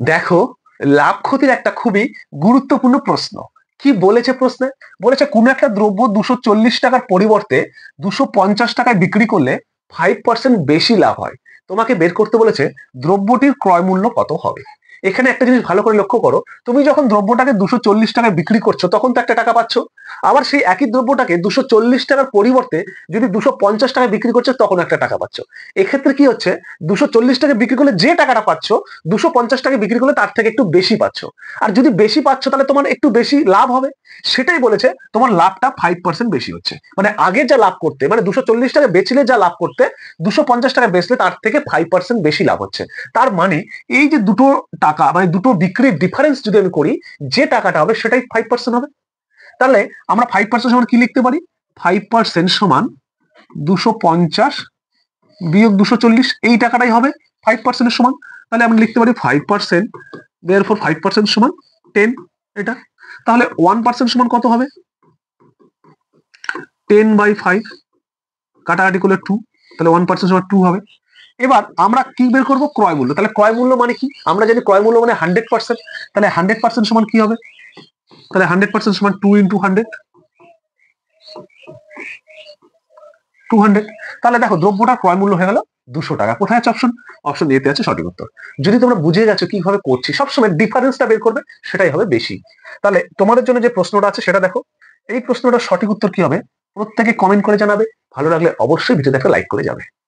দেখো, লাভ ক্ষতির একটা খুবই গুরুত্বপূর্ণ প্রশ্ন। কি বলেছে প্রশ্নে? বলেছে কোন একটা দ্রব্য 240 টাকার পরিবর্তে 250 টাকায় বিক্রি করলে 5% বেশি লাভ হয়। তোমাকে বের করতে বলেছে দ্রব্যটির ক্রয় মূল্য কত হবে। এখানে একটা জিনিস ভালো করে লক্ষ্য করো, তুমি যখন দ্রব্যটাকে 240 টাকায় বিক্রি করছো তখন তো একটা টাকা পাচ্ছ। আবার সেই একই দ্রব্যটাকে 240 টাকার পরিবর্তে যদি 250 টাকায় বিক্রি করছো তখন একটা টাকা পাচ্ছ। এক্ষেত্রে কি হচ্ছে, 240 টাকায় বিক্রি করলে যে টাকাটা পাচ্ছ 250 টাকায় বিক্রি করলে তার থেকে একটু বেশি পাচ্ছ। আর যদি বেশি পাচ্ছ তাহলে তোমার একটু বেশি লাভ হবে। সেটাই বলেছে তোমার লাভটা 5% বেশি হচ্ছে। মানে আগে যা লাভ করতে, মানে 240 টাকায় বেচলে যা লাভ করতে, 250 টাকায় বেচলে তার থেকে 5% বেশি লাভ হচ্ছে। তার মানে এই যে দুটো টাকা, মানে দুটো বিক্রির ডিফারেন্স যদি আমি করি, যে টাকাটা হবে সেটাই 5% হবে। তাহলে আমরা 5% সমান কি লিখতে পারি? 5% সমান 250 বিয়োগ 240, এই টাকাটাই হবে 5% সমান। তাহলে আমি লিখতে পারি 5%, therefore 5% সমান 10। এটা তাহলে 1% সমান কত হবে? 10/5, কাটাকাটি করলে 2, তাহলে 1% সমান 2 হবে। এবার আমরা কি বের করবো? ক্রয় মূল্য। তাহলে ক্রয় মূল্য মানে কি? আমরা জানি ক্রয় মূল্য মানে 100%। তাহলে 100% সমান কি হবে? তাহলে 100% সমান 2 ইন্টু 100, 200। তাহলে দেখো দ্রব্যটার ক্রয় মূল্য হয়ে গেল 200 টাকা। কোথায় আছে অপশন? অপশন এতে আছে সঠিক উত্তর। যদি তোমরা বুঝে গেছো কিভাবে করছি, সবসময় ডিফারেন্সটা বের করবে, সেটাই হবে বেশি। তাহলে তোমাদের জন্য যে প্রশ্নটা আছে সেটা দেখো। এই প্রশ্নটার সঠিক উত্তর কি হবে প্রত্যেকে কমেন্ট করে জানাবে। ভালো লাগলে অবশ্যই ভিডিওতে একটা লাইক করে যাবে।